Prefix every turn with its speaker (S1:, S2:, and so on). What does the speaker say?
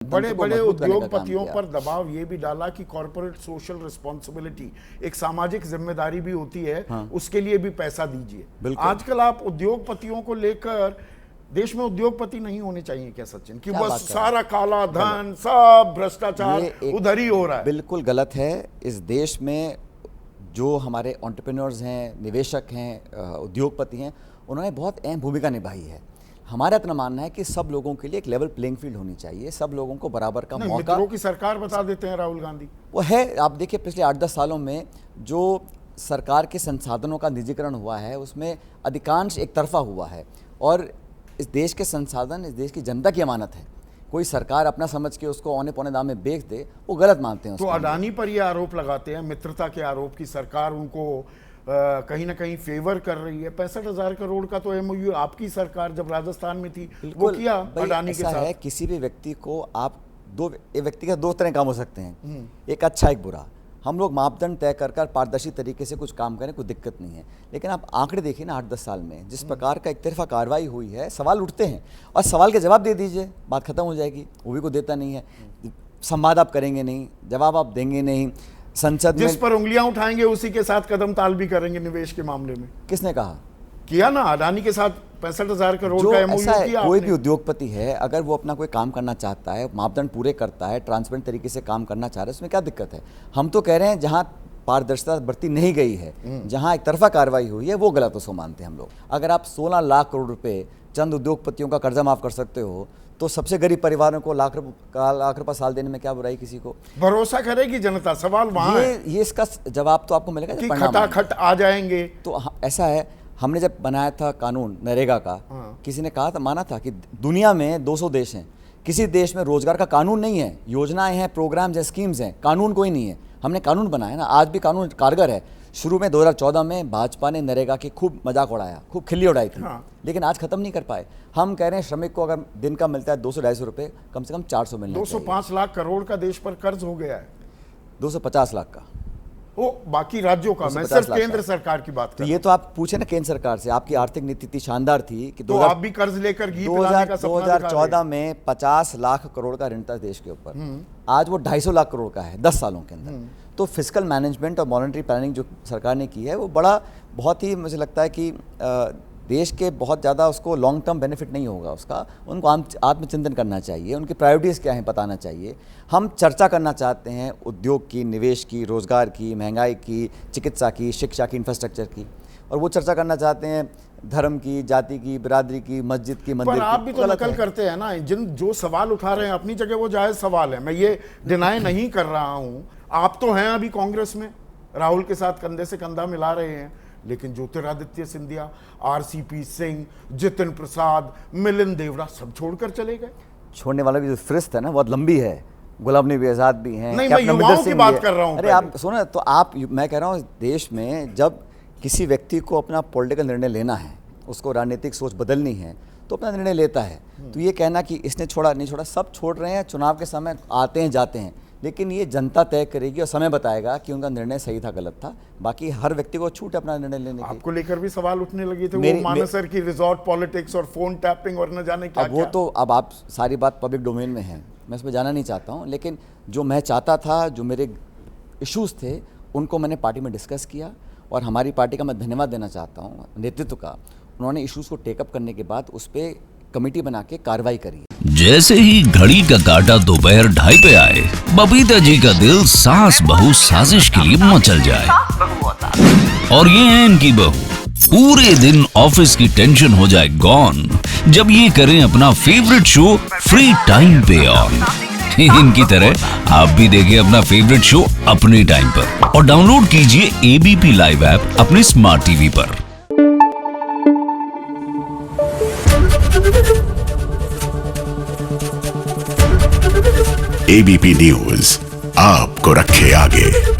S1: बड़े बड़े उद्योगपतियों पर दबाव ये भी डाला कि कॉर्पोरेट सोशल रिस्पॉन्सिबिलिटी, एक सामाजिक जिम्मेदारी भी होती है, उसके लिए भी पैसा दीजिए। आजकल आप उद्योगपतियों को लेकर, देश में उद्योगपति नहीं होने चाहिए क्या सचिन, कि बस सारा काला धन, सब भ्रष्टाचार उधर ही हो रहा है?
S2: बिल्कुल गलत है। इस देश में जो हमारे एंटरप्रेन्योर्स हैं, निवेशक हैं, उद्योगपति हैं, उन्होंने बहुत अहम भूमिका निभाई है। हमारा इतना मानना है कि सब लोगों के लिए एक लेवल प्लेइंग फील्ड होनी चाहिए, सब लोगों को बराबर का मौका।
S1: मित्रों की सरकार बता देते हैं राहुल गांधी,
S2: वो है। आप देखिए पिछले 8-10 सालों में जो सरकार के संसाधनों का निजीकरण हुआ है उसमें अधिकांश एक तरफा हुआ है, और इस देश के संसाधन इस देश की जनता की अमानत है। कोई सरकार अपना समझ के उसको औने पौने दाम में बेच दे, वो गलत मानते हैं।
S1: तो अडानी पर ये आरोप लगाते हैं, मित्रता के आरोप, की सरकार उनको कहीं ना कहीं फेवर कर रही है। 65,000 करोड़ का तो एमओयू आपकी सरकार जब राजस्थान में थी वो किया अडानी के साथ।
S2: किसी भी व्यक्ति को आप व्यक्ति का दो तरह काम हो सकते हैं, एक अच्छा एक बुरा। हम लोग मापदंड तय कर पारदर्शी तरीके से कुछ काम करें, कोई दिक्कत नहीं है। लेकिन आप आंकड़े देखिए ना, 8-10 साल में जिस प्रकार का एक तरफा कार्रवाई हुई है, सवाल उठते हैं और सवाल के जवाब दे दीजिए, बात खत्म हो जाएगी। वो भी कोई देता नहीं है। संवाद आप करेंगे नहीं, जवाब आप देंगे नहीं। संसद में
S1: जिस पर उंगलियां उठाएंगे उसी के साथ कदम ताल भी करेंगे निवेश के मामले में।
S2: किसने कहा?
S1: किया ना, अडानी के साथ 65,000 करोड़ का एमओयू किया।
S2: कोई भी उद्योगपति है, अगर वो अपना कोई काम करना चाहता है, मापदंड पूरे करता है, ट्रांसपेरेंट तरीके से काम करना चाह रहा है, उसमें क्या दिक्कत है? हम तो कह रहे हैं जहाँ पारदर्शिता बरती नहीं गई है, जहाँ एक तरफा कार्रवाई हुई है, वो गलत उसको मानते हैं हम लोग। अगर आप 16 लाख करोड़ रुपए चंद उद्योगपतियों का कर्जा माफ कर सकते हो, तो सबसे गरीब परिवारों को लाख रुपए साल देने में क्या बुराई किसी को?
S1: भरोसा करेगी जनता, सवाल वहां है।
S2: ये इसका जवाब तो आपको मिलेगा
S1: कि खटाखट आ जाएंगे।
S2: तो ऐसा है, हमने जब बनाया था कानून नरेगा का, किसी ने कहा था, माना था कि दुनिया में 200 देश हैं, किसी देश में रोजगार का कानून नहीं है। योजनाएं हैं, प्रोग्राम्स हैं, स्कीम्स हैं, कानून कोई नहीं है। हमने कानून बनाया ना, आज भी कानून कारगर है। शुरू में 2014 में भाजपा ने नरेगा की खूब मजाक उड़ाया, खूब खिल्ली उड़ाई थी, लेकिन आज खत्म नहीं कर पाए। हम कह रहे हैं श्रमिक को अगर दिन का मिलता है 200-250 रुपए, कम से कम 400 मिलना चाहिए।
S1: 205 लाख करोड़ का देश पर कर्ज हो गया है।
S2: 250 लाख का
S1: वो बाकी राज्यों का, मैं सिर्फ केंद्र सरकार की बात कर।
S2: तो ये तो आप पूछे ना केंद्र सरकार से, आपकी आर्थिक नीति इतनी शानदार थी कि
S1: तो आप भी कर्ज लेकर
S2: 2014 में 50 लाख करोड़ का ऋण था देश के ऊपर, आज वो 250 लाख करोड़ का है 10 सालों के अंदर। तो फिस्कल मैनेजमेंट और मॉनेटरी प्लानिंग जो सरकार ने की है, वो बहुत ही मुझे लगता है कि देश के बहुत ज़्यादा उसको लॉन्ग टर्म बेनिफिट नहीं होगा उसका। उनको आत्मचिंतन करना चाहिए, उनकी प्रायोरिटीज़ क्या हैं बताना चाहिए। हम चर्चा करना चाहते हैं उद्योग की, निवेश की, रोज़गार की, महंगाई की, चिकित्सा की, शिक्षा की, इंफ्रास्ट्रक्चर की, और वो चर्चा करना चाहते हैं धर्म की, जाति की, बिरादरी की, मस्जिद की, मंदिर की।
S1: पर आप भी तो नकल करते हैं ना, जो सवाल उठा रहे हैं अपनी जगह वो जायज़ सवाल है, मैं ये डिनाई नहीं कर रहा हूँ। आप तो हैं अभी कांग्रेस में, राहुल के साथ कंधे से कंधा मिला रहे हैं, लेकिन ज्योतिरादित्य सिंधिया, आरसीपी सिंह, जितिन प्रसाद, मिलिंद देवड़ा सब छोड़कर चले गए।
S2: छोड़ने वाला भी जो फहरिस्त है ना बहुत लंबी है। गुलाम नबी आज़ाद भी हैं।
S1: नहीं, मैं युवाओं की बात कर रहा हूं।
S2: अरे आप सुनो, तो मैं कह रहा हूँ देश में जब किसी व्यक्ति को अपना पॉलिटिकल निर्णय लेना है, उसको राजनीतिक सोच बदलनी है, तो अपना निर्णय लेता है। तो ये कहना कि इसने छोड़ा नहीं छोड़ा, सब छोड़ रहे हैं। चुनाव के समय आते हैं जाते हैं, लेकिन ये जनता तय करेगी और समय बताएगा कि उनका निर्णय सही था गलत था। बाकी हर व्यक्ति को छूट है अपना निर्णय लेने की।
S1: आपको लेकर भी सवाल उठने लगे थे, वो मानसर की रिजॉर्ट पॉलिटिक्स और फोन टैपिंग और न जाने क्या।
S2: अब वो तो अब आप सारी बात पब्लिक डोमेन में है, मैं उसमें जाना नहीं चाहता हूँ। लेकिन जो मैं चाहता था, जो मेरे इश्यूज़ थे, उनको मैंने पार्टी में डिस्कस किया, और हमारी पार्टी का मैं धन्यवाद देना चाहता हूँ नेतृत्व का। उन्होंने इश्यूज़ को टेकअप करने के बाद उस पर कमेटी बना के कार्रवाई करी।
S3: जैसे ही घड़ी का काटा दोपहर 2:30 पे आए, बबीता जी का दिल सास बहू साजिश के लिए मचल जाए। और ये है इनकी बहू, पूरे दिन ऑफिस की टेंशन हो जाए गॉन जब ये करें अपना फेवरेट शो फ्री टाइम पे ऑन। इनकी तरह आप भी देखिए अपना फेवरेट शो अपने टाइम पर, और डाउनलोड कीजिए एबीपी लाइव ऐप अपने स्मार्ट टीवी पर।
S4: एबीपी न्यूज आपको रखे आगे।